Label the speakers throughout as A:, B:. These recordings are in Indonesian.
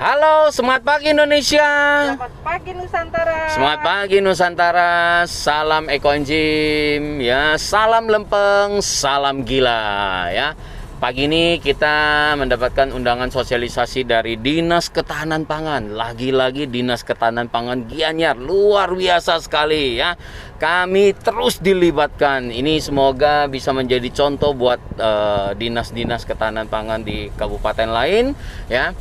A: Halo, semangat pagi Indonesia.
B: Selamat pagi Nusantara.
A: Semangat pagi Nusantara. Salam ekoenzim ya, salam lempeng, salam gila ya. Pagi ini kita mendapatkan undangan sosialisasi dari Dinas Ketahanan Pangan. Lagi-lagi Dinas Ketahanan Pangan Gianyar, luar biasa sekali ya. Kami terus dilibatkan. Ini semoga bisa menjadi contoh buat dinas-dinas ketahanan pangan di kabupaten lain ya.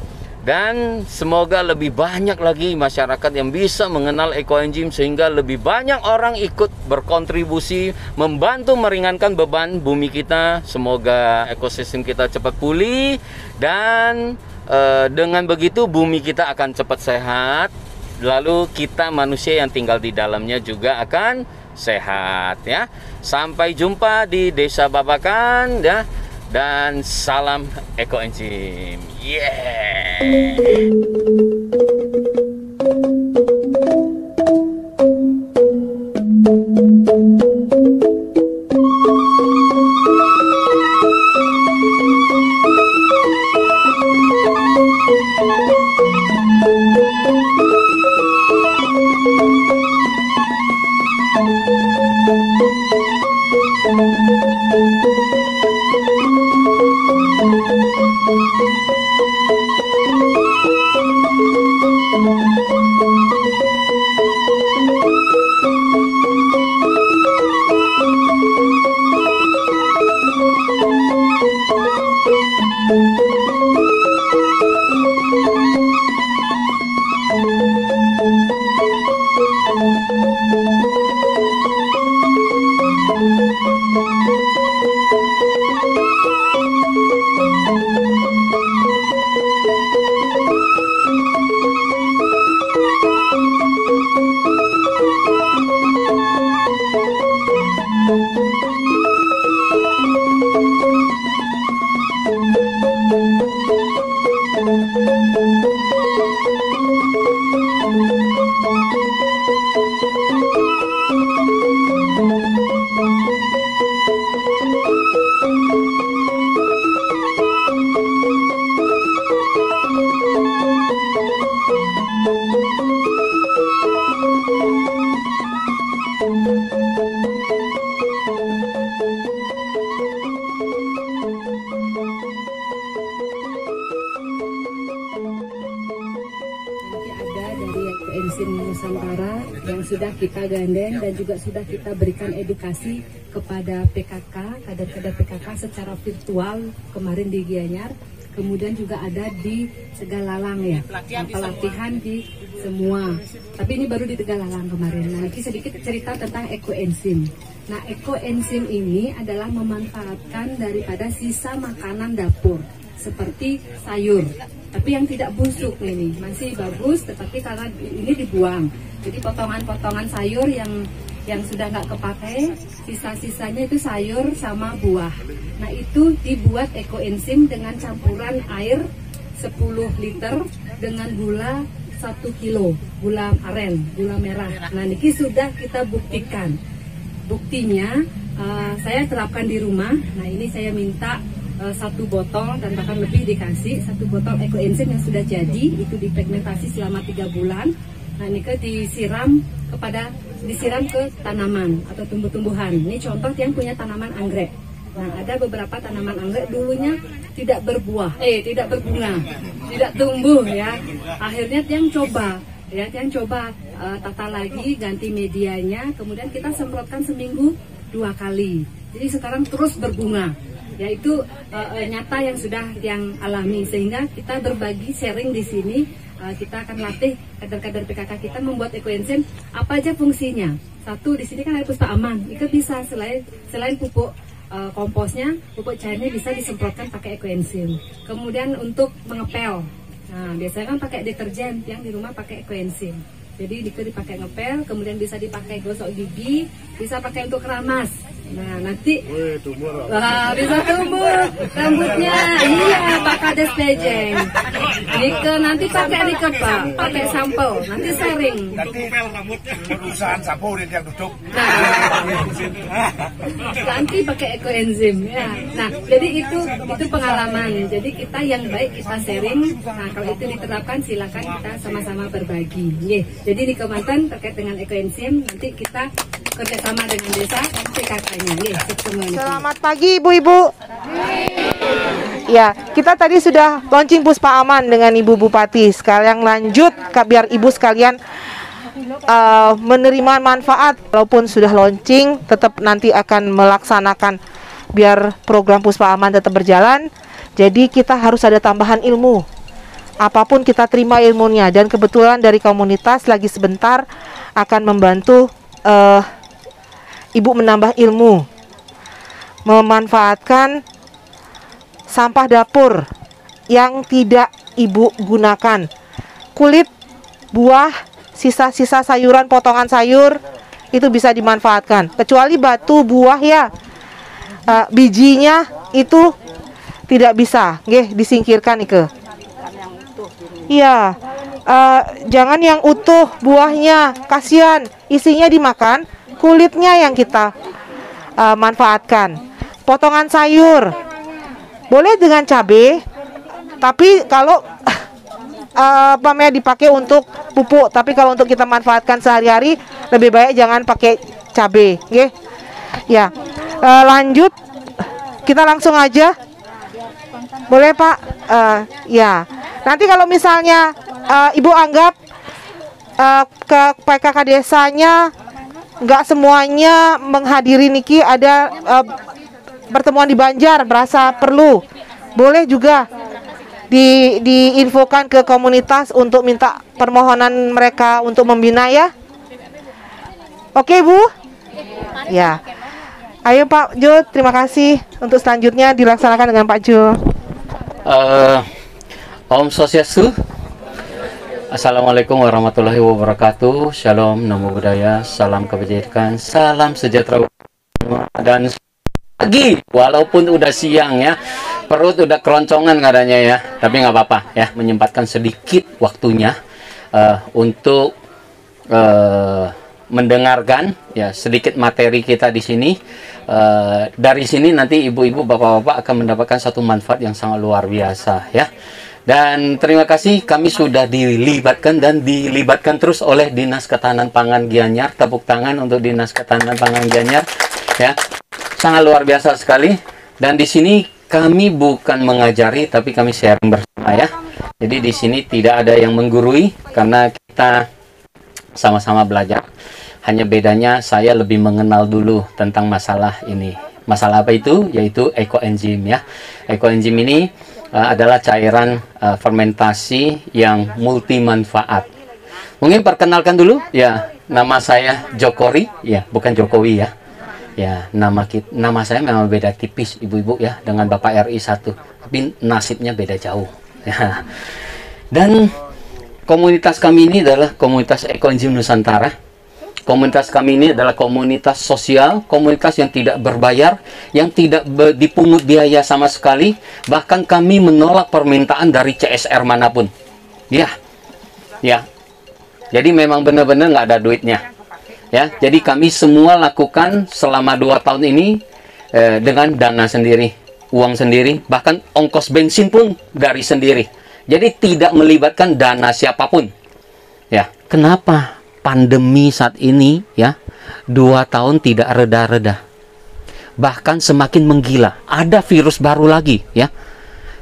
A: Dan semoga lebih banyak lagi masyarakat yang bisa mengenal ekoenzim sehingga lebih banyak orang ikut berkontribusi membantu meringankan beban bumi kita. Semoga ekosistem kita cepat pulih dan dengan begitu bumi kita akan cepat sehat. Lalu kita manusia yang tinggal di dalamnya juga akan sehat ya. Sampai jumpa di Desa Babakan ya. Dan salam ekoenzim. Yeah.
B: Ekoenzim Nusantara yang sudah kita gandeng dan juga sudah kita berikan edukasi kepada PKK, kader-kader PKK secara virtual kemarin di Gianyar, kemudian juga ada di Tegalalang ya, pelatihan di semua. Tapi ini baru di Tegalalang kemarin. Nah, nanti sedikit cerita tentang ekoenzim. Nah, ekoenzim ini adalah memanfaatkan daripada sisa makanan dapur seperti sayur, tapi yang tidak busuk ini masih bagus, tetapi karena ini dibuang, jadi potongan-potongan sayur yang sudah nggak kepakai, sisa-sisanya itu sayur sama buah. Nah, itu dibuat ekoenzim dengan campuran air 10 liter dengan gula 1 kilo, gula aren, gula merah. Nah, niki sudah kita buktikan. Buktinya saya terapkan di rumah. Nah, ini saya minta 1 botol dan bahkan lebih dikasih 1 botol ekoenzim yang sudah jadi, itu dipigmentasi selama 3 bulan. Nah, ini disiram ke tanaman atau tumbuh-tumbuhan. Ini contoh yang punya tanaman anggrek. Nah, ada beberapa tanaman anggrek dulunya tidak berbunga, tidak tumbuh ya. Akhirnya yang coba tata lagi, ganti medianya, kemudian kita semprotkan seminggu 2 kali. Jadi sekarang terus berbunga. Yaitu nyata yang sudah yang alami, sehingga kita berbagi sharing di sini. Kita akan latih kader-kader PKK kita membuat ekoenzim. Apa aja fungsinya? Satu, di sini kan ada pusta aman. Itu bisa selain pupuk komposnya, pupuk cairnya bisa disemprotkan pakai ekoenzim. Kemudian untuk mengepel. Nah, biasanya kan pakai deterjen, yang di rumah pakai ekoenzim. Jadi dipakai ngepel, kemudian bisa dipakai gosok gigi, bisa pakai untuk keramas. Nah, nanti wah, bisa tumbuh rambutnya. Iya, Pak Kades Bejeng. Nike nanti pakai Nike Pak, pakai sampel. Nanti sharing.
C: Perusahaan sampo yang duduk.
B: Nanti pakai ekoenzim ya. Nah, jadi itu pengalaman. Jadi kita yang baik kita sharing. Nah, kalau itu diterapkan silakan kita sama-sama berbagi. Jadi di Kementan terkait dengan ekoenzim nanti kita kerjasama dengan desa PKK-nya.
D: Selamat pagi Ibu-Ibu. Ya, kita tadi sudah launching Puspa Aman dengan Ibu Bupati. Sekalian lanjut, biar Ibu sekalian menerima manfaat. Walaupun sudah launching, tetap nanti akan melaksanakan biar program Puspa Aman tetap berjalan. Jadi kita harus ada tambahan ilmu. Apapun kita terima ilmunya. Dan kebetulan dari komunitas lagi sebentar akan membantu Ibu menambah ilmu, memanfaatkan sampah dapur yang tidak Ibu gunakan, kulit, buah, sisa-sisa sayuran, potongan sayur itu bisa dimanfaatkan. Kecuali batu buah ya, bijinya itu tidak bisa, disingkirkan Ike. Iya, jangan yang utuh buahnya, kasihan, isinya dimakan. Kulitnya yang kita manfaatkan. Potongan sayur boleh dengan cabai, tapi kalau dipakai untuk pupuk, tapi kalau untuk kita manfaatkan sehari-hari lebih baik jangan pakai cabai, ya. Lanjut, kita langsung aja, boleh Pak? Ya. Nanti kalau misalnya Ibu anggap ke PKK desanya nggak semuanya menghadiri Niki, ada pertemuan di Banjar, merasa perlu, boleh juga diinfokan ke komunitas untuk minta permohonan mereka untuk membina ya. Oke Bu? Ya. Ayo Pak Jo, terima kasih. Untuk selanjutnya dilaksanakan dengan Pak Jo.
A: Om Swastiastu. Assalamualaikum warahmatullahi wabarakatuh. Shalom, namo buddhaya, salam kebajikan, salam sejahtera dan pagi. Walaupun udah siang ya, perut udah keroncongan katanya ya, tapi nggak apa-apa ya, menyempatkan sedikit waktunya untuk mendengarkan ya sedikit materi kita di sini. Dari sini nanti ibu-ibu, bapak-bapak akan mendapatkan satu manfaat yang sangat luar biasa ya. Dan terima kasih, kami sudah dilibatkan dan dilibatkan terus oleh Dinas Ketahanan Pangan Gianyar. Tepuk tangan untuk Dinas Ketahanan Pangan Gianyar ya. Sangat luar biasa sekali. Dan di sini kami bukan mengajari, tapi kami sharing bersama ya. Jadi di sini tidak ada yang menggurui karena kita sama-sama belajar. Hanya bedanya saya lebih mengenal dulu tentang masalah ini. Masalah apa itu? Yaitu ekoenzim ya. Ekoenzim ini adalah cairan fermentasi yang multi manfaat. Mungkin perkenalkan dulu ya, nama saya Jokori ya, bukan Jokowi ya. Ya, nama saya memang beda tipis ibu-ibu ya dengan Bapak RI 1, tapi nasibnya beda jauh ya. Dan komunitas kami ini adalah komunitas Ekoenzim Nusantara. Komunitas kami ini adalah komunitas sosial, komunitas yang tidak berbayar, yang tidak dipungut biaya sama sekali. Bahkan kami menolak permintaan dari CSR manapun. Ya, ya. Jadi memang benar-benar nggak ada duitnya. Ya, jadi kami semua lakukan selama 2 tahun ini dengan dana sendiri, uang sendiri, bahkan ongkos bensin pun dari sendiri. Jadi tidak melibatkan dana siapapun. Ya, kenapa? Pandemi saat ini ya 2 tahun tidak reda-reda, bahkan semakin menggila. Ada virus baru lagi ya,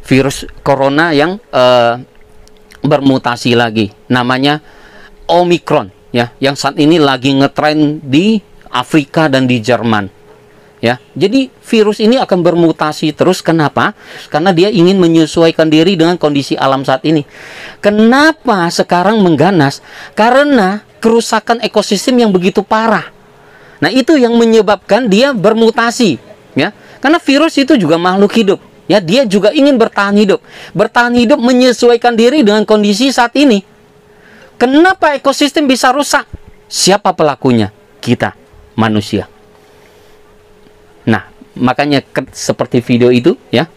A: virus corona yang bermutasi lagi, namanya Omicron ya, yang saat ini lagi ngetren di Afrika dan di Jerman ya. Jadi virus ini akan bermutasi terus. Kenapa? Karena dia ingin menyesuaikan diri dengan kondisi alam saat ini. Kenapa sekarang mengganas? Karena kerusakan ekosistem yang begitu parah. Nah, itu yang menyebabkan dia bermutasi ya. Karena virus itu juga makhluk hidup ya, dia juga ingin bertahan hidup. Bertahan hidup menyesuaikan diri dengan kondisi saat ini. Kenapa ekosistem bisa rusak? Siapa pelakunya? Kita, manusia. makanya seperti video itu ya.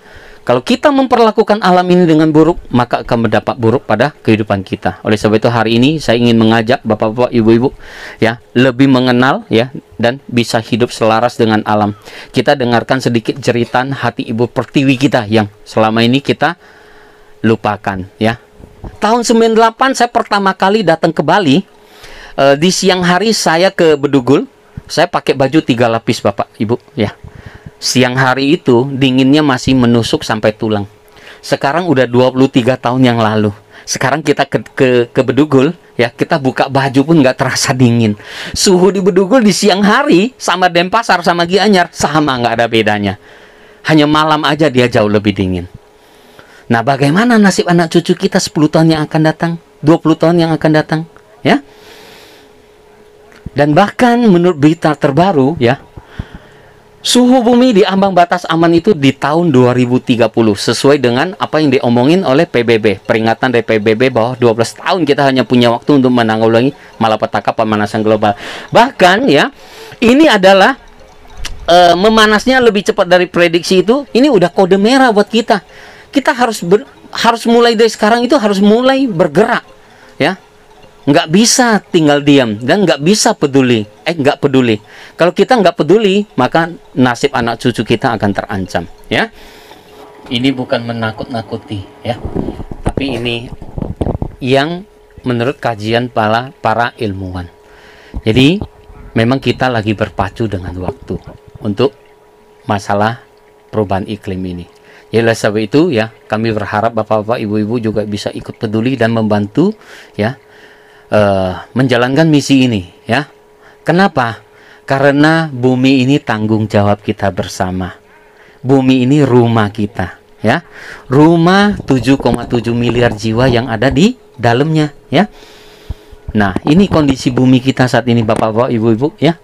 A: Kalau kita memperlakukan alam ini dengan buruk, maka akan mendapat buruk pada kehidupan kita. Oleh sebab itu hari ini saya ingin mengajak bapak-bapak, ibu-ibu ya, lebih mengenal ya dan bisa hidup selaras dengan alam. Kita dengarkan sedikit jeritan hati Ibu Pertiwi kita yang selama ini kita lupakan ya. Tahun 98 saya pertama kali datang ke Bali. Di siang hari saya ke Bedugul. Saya pakai baju 3 lapis Bapak Ibu ya. Siang hari itu dinginnya masih menusuk sampai tulang. Sekarang udah 23 tahun yang lalu. Sekarang kita ke Bedugul ya, kita buka baju pun nggak terasa dingin. Suhu di Bedugul di siang hari sama Denpasar sama Gianyar sama, nggak ada bedanya. Hanya malam aja dia jauh lebih dingin. Nah, bagaimana nasib anak cucu kita 10 tahun yang akan datang, 20 tahun yang akan datang ya? Dan bahkan menurut berita terbaru ya, suhu bumi di ambang batas aman itu di tahun 2030 sesuai dengan apa yang diomongin oleh PBB. Peringatan dari PBB bahwa 12 tahun kita hanya punya waktu untuk menanggulangi malapetaka pemanasan global. Bahkan ya, ini adalah memanasnya lebih cepat dari prediksi itu. Ini udah kode merah buat kita. Kita harus mulai dari sekarang itu harus mulai bergerak ya. Nggak bisa tinggal diam dan nggak bisa peduli. Nggak peduli. Kalau kita nggak peduli, maka nasib anak cucu kita akan terancam. Ya, ini bukan menakut-nakuti, ya, tapi ini yang menurut kajian para ilmuwan. Jadi, memang kita lagi berpacu dengan waktu untuk masalah perubahan iklim ini. Ya, oleh sebab itu, ya, kami berharap bapak-bapak, ibu-ibu juga bisa ikut peduli dan membantu, ya. Menjalankan misi ini ya. Kenapa? Karena bumi ini tanggung jawab kita bersama. Bumi ini rumah kita ya. Rumah 7,7 miliar jiwa yang ada di dalamnya ya. Nah, ini kondisi bumi kita saat ini bapak-bapak, ibu-ibu ya.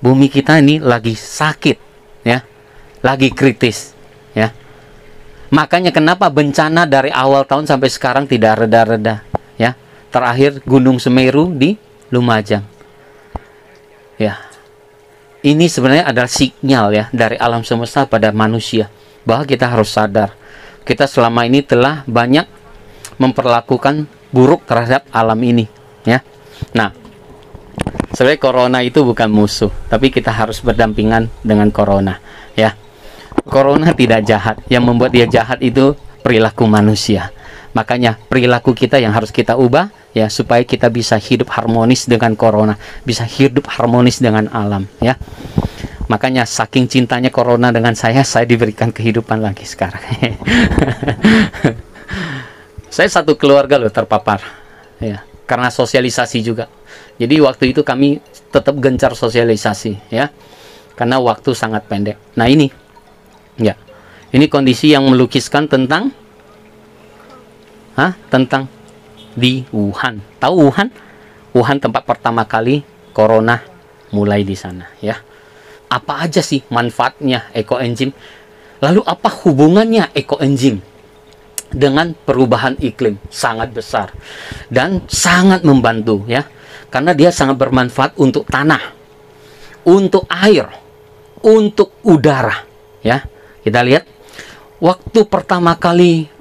A: Bumi kita ini lagi sakit ya. Lagi kritis ya. Makanya kenapa bencana dari awal tahun sampai sekarang tidak reda-reda ya. Terakhir Gunung Semeru di Lumajang. Ya. Ini sebenarnya adalah sinyal ya dari alam semesta pada manusia bahwa kita harus sadar. Kita selama ini telah banyak memperlakukan buruk terhadap alam ini, ya. Nah, sebenarnya corona itu bukan musuh, tapi kita harus berdampingan dengan corona, ya. Corona tidak jahat, yang membuat dia jahat itu perilaku manusia. Makanya perilaku kita yang harus kita ubah ya, supaya kita bisa hidup harmonis dengan corona, bisa hidup harmonis dengan alam ya. Makanya saking cintanya corona dengan saya diberikan kehidupan lagi sekarang. Saya satu keluarga loh terpapar ya, karena sosialisasi juga. Jadi waktu itu kami tetap gencar sosialisasi ya, karena waktu sangat pendek. Nah ini ya, ini kondisi yang melukiskan tentang tentang di Wuhan. Tahu Wuhan? Wuhan tempat pertama kali corona mulai di sana ya. Apa aja sih manfaatnya ekoenzim? Lalu apa hubungannya ekoenzim dengan perubahan iklim? Sangat besar dan sangat membantu ya. Karena dia sangat bermanfaat untuk tanah, untuk air, untuk udara ya. Kita lihat waktu pertama kali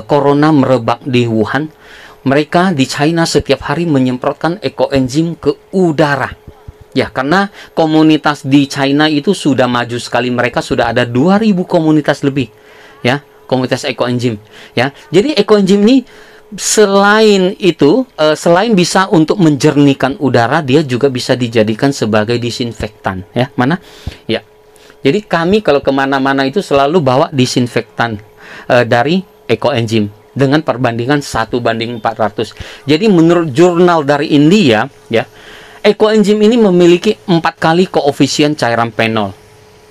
A: corona merebak di Wuhan, mereka di China setiap hari menyemprotkan ekoenzim ke udara. Ya, karena komunitas di China itu sudah maju sekali. Mereka sudah ada 2000 komunitas lebih. Ya, komunitas ekoenzim. Ya, jadi ekoenzim ini selain itu, selain bisa untuk menjernihkan udara, dia juga bisa dijadikan sebagai disinfektan. Ya, mana? Ya. Jadi kami kalau kemana-mana itu selalu bawa disinfektan dari ekoenzim dengan perbandingan 1:400. Jadi menurut jurnal dari India ya, ekoenzim ini memiliki 4 kali koefisien cairan fenol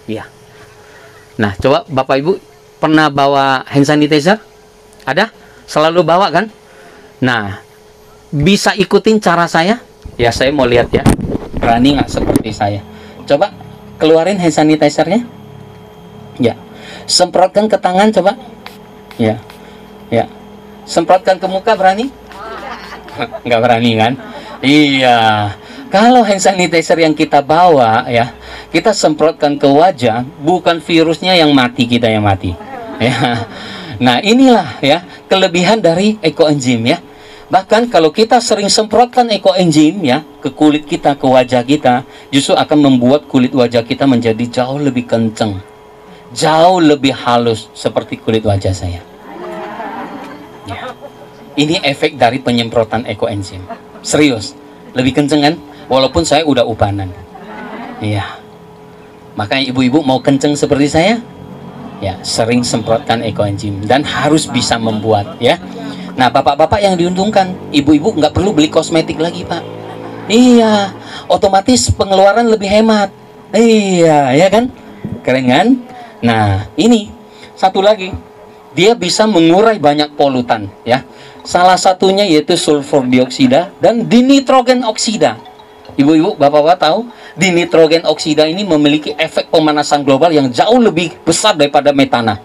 A: ya. Nah, coba Bapak Ibu pernah bawa hand sanitizer? Ada? Selalu bawa kan? Nah, bisa ikutin cara saya? Ya, saya mau lihat ya, berani nggak seperti saya? Coba keluarin hand sanitizernya ya, semprotkan ke tangan coba ya. Ya, semprotkan ke muka, berani? Nggak berani kan? Iya. Kalau hand sanitizer yang kita bawa ya, kita semprotkan ke wajah, bukan virusnya yang mati, kita yang mati. Ya. Nah, inilah ya kelebihan dari ekoenzim ya. Bahkan kalau kita sering semprotkan ekoenzim ya ke kulit kita, ke wajah kita, justru akan membuat kulit wajah kita menjadi jauh lebih kenceng, jauh lebih halus seperti kulit wajah saya. Ya. Ini efek dari penyemprotan ekoenzim. Serius, lebih kenceng kan? Walaupun saya udah ubanan. Iya. Makanya ibu-ibu mau kenceng seperti saya, ya sering semprotkan ekoenzim dan harus bisa membuat ya. Nah, bapak-bapak yang diuntungkan, ibu-ibu nggak perlu beli kosmetik lagi, Pak. Iya, otomatis pengeluaran lebih hemat. Iya, ya kan? Keren kan? Nah, ini satu lagi, dia bisa mengurai banyak polutan, ya. Salah satunya yaitu sulfur dioksida dan dinitrogen oksida. Ibu-ibu, bapak-bapak tahu, dinitrogen oksida ini memiliki efek pemanasan global yang jauh lebih besar daripada metana.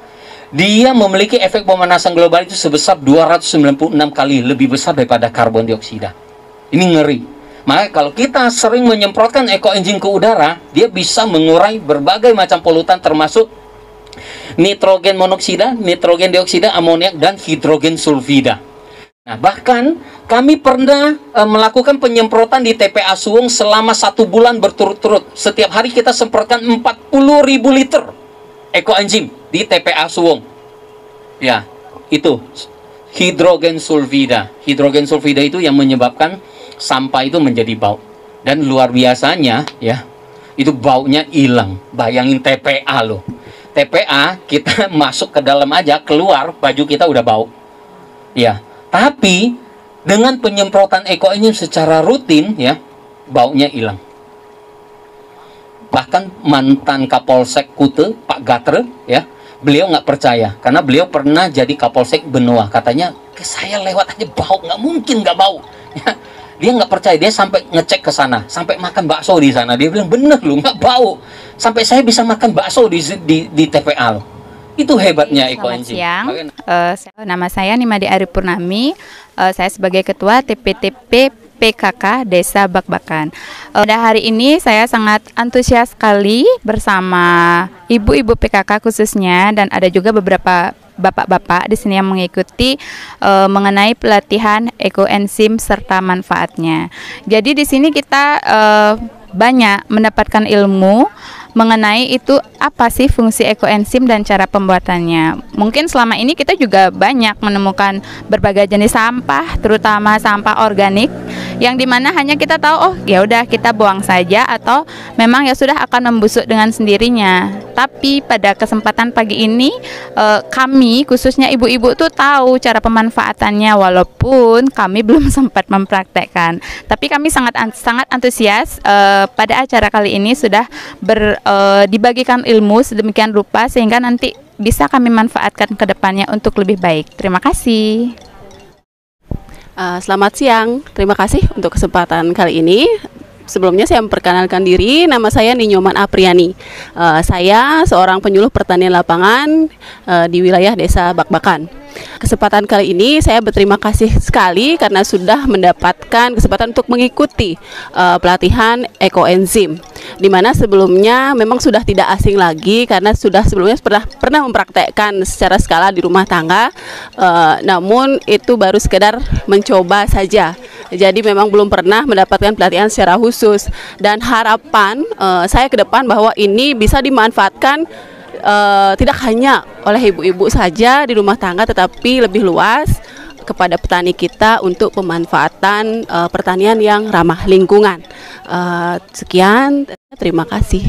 A: Dia memiliki efek pemanasan global itu sebesar 296 kali lebih besar daripada karbon dioksida. Ini ngeri. Maka kalau kita sering menyemprotkan ekoenzim ke udara, dia bisa mengurai berbagai macam polutan termasuk nitrogen monoksida, nitrogen dioksida, amoniak, dan hidrogen sulfida. Nah, bahkan kami pernah melakukan penyemprotan di TPA Suwung selama 1 bulan berturut-turut. Setiap hari kita semprotkan 40.000 liter ekoenzim di TPA Suwung. Ya, itu hidrogen sulfida. Hidrogen sulfida itu yang menyebabkan sampah itu menjadi bau. Dan luar biasanya ya, itu baunya hilang. Bayangin TPA loh. TPA kita masuk ke dalam aja, keluar baju kita udah bau. Ya, tapi dengan penyemprotan ekoenzim secara rutin ya, baunya hilang. Bahkan mantan Kapolsek Kute, Pak Gatre, ya, beliau nggak percaya karena beliau pernah jadi Kapolsek Benoa. Katanya, saya lewat aja bau, nggak mungkin nggak bau. Ya, dia nggak percaya, dia sampai ngecek ke sana, sampai makan bakso di sana. Dia bilang bener loh, nggak bau. Sampai saya bisa makan bakso di TPA loh. Itu hebatnya ekoenzim.
E: Selamat siang, nama saya Nimade Ari Purnami. Saya sebagai Ketua TPTP PKK Desa Bakbakan. Pada hari ini saya sangat antusias sekali bersama ibu-ibu PKK khususnya, dan ada juga beberapa bapak-bapak di sini yang mengikuti mengenai pelatihan ekoenzim serta manfaatnya. Jadi di sini kita banyak mendapatkan ilmu mengenai itu apa sih fungsi ekoenzim dan cara pembuatannya. Mungkin selama ini kita juga banyak menemukan berbagai jenis sampah, terutama sampah organik, yang dimana hanya kita tahu oh ya udah kita buang saja atau memang ya sudah akan membusuk dengan sendirinya. Tapi pada kesempatan pagi ini kami khususnya ibu-ibu tuh tahu cara pemanfaatannya, walaupun kami belum sempat mempraktekkan. Tapi kami sangat antusias pada acara kali ini sudah dibagikan ilmu sedemikian rupa sehingga nanti bisa kami manfaatkan ke depannya untuk lebih baik. Terima kasih.
F: Selamat siang, terima kasih untuk kesempatan kali ini. Sebelumnya saya memperkenalkan diri, nama saya Ninyoman Apriani. Saya seorang penyuluh pertanian lapangan di wilayah Desa Bakbakan. Kesempatan kali ini saya berterima kasih sekali karena sudah mendapatkan kesempatan untuk mengikuti pelatihan ekoenzim, di mana sebelumnya memang sudah tidak asing lagi karena sudah sebelumnya pernah mempraktekkan secara skala di rumah tangga, namun itu baru sekedar mencoba saja. Jadi memang belum pernah mendapatkan pelatihan secara khusus, dan harapan saya ke depan bahwa ini bisa dimanfaatkan tidak hanya oleh ibu-ibu saja di rumah tangga, tetapi lebih luas kepada petani kita untuk pemanfaatan pertanian yang ramah lingkungan. Sekian, terima kasih.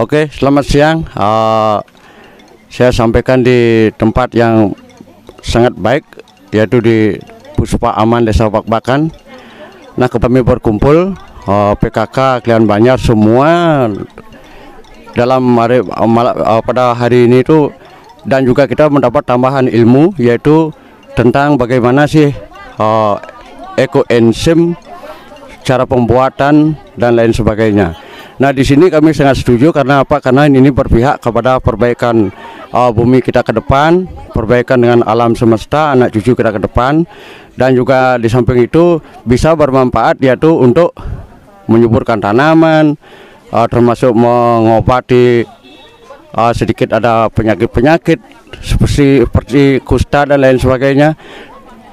G: Oke, selamat siang. Saya sampaikan di tempat yang sangat baik, yaitu di Puspa Aman Desa Bakbakan. Nah, kami berkumpul PKK Kalian Banjar semua dalam pada hari ini itu, dan juga kita mendapat tambahan ilmu yaitu tentang bagaimana sih ekoenzim, cara pembuatan dan lain sebagainya. Nah, di sini kami sangat setuju karena apa? Karena ini berpihak kepada perbaikan bumi kita ke depan, perbaikan dengan alam semesta, anak cucu kita ke depan, dan juga di samping itu bisa bermanfaat yaitu untuk menyuburkan tanaman, termasuk mengobati sedikit ada penyakit-penyakit seperti kusta dan lain sebagainya.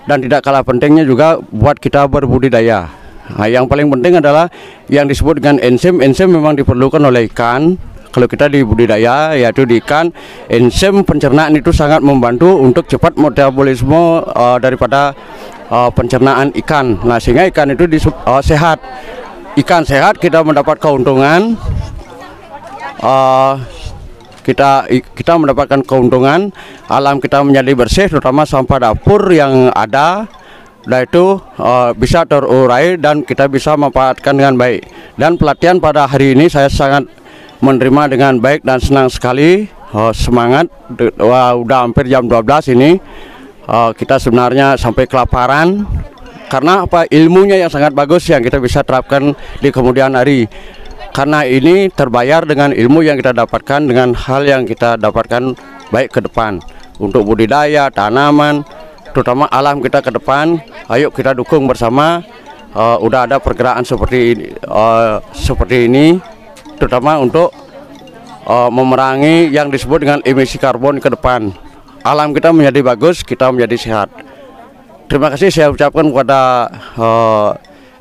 G: Dan tidak kalah pentingnya juga buat kita berbudidaya. Nah, yang paling penting adalah yang disebut dengan enzim. Enzim memang diperlukan oleh ikan. Kalau kita di budidaya, yaitu di ikan, enzim pencernaan itu sangat membantu untuk cepat metabolisme daripada pencernaan ikan. Nah, sehingga ikan itu sehat. Ikan sehat, kita mendapat keuntungan. Kita mendapatkan keuntungan, alam kita menjadi bersih, terutama sampah dapur yang ada, dan itu bisa terurai dan kita bisa memanfaatkan dengan baik. Dan pelatihan pada hari ini saya sangat menerima dengan baik dan senang sekali, semangat. Udah hampir jam 12 ini, kita sebenarnya sampai kelaparan karena apa, ilmunya yang sangat bagus yang kita bisa terapkan di kemudian hari. Karena ini terbayar dengan ilmu yang kita dapatkan, dengan hal yang kita dapatkan baik ke depan untuk budidaya tanaman, terutama alam kita ke depan. Ayo kita dukung bersama. Udah ada pergerakan seperti ini, terutama untuk memerangi yang disebut dengan emisi karbon ke depan. Alam kita menjadi bagus, kita menjadi sehat. Terima kasih saya ucapkan kepada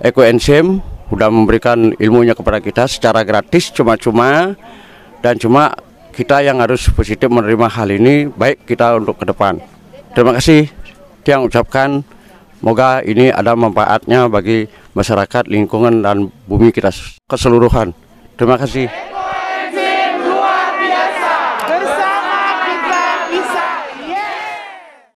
G: Ekoenzim sudah memberikan ilmunya kepada kita secara gratis, cuma-cuma, dan cuma kita yang harus positif menerima hal ini, baik kita untuk ke depan. Terima kasih yang ucapkan, semoga ini ada manfaatnya bagi masyarakat, lingkungan, dan bumi kita keseluruhan. Terima kasih.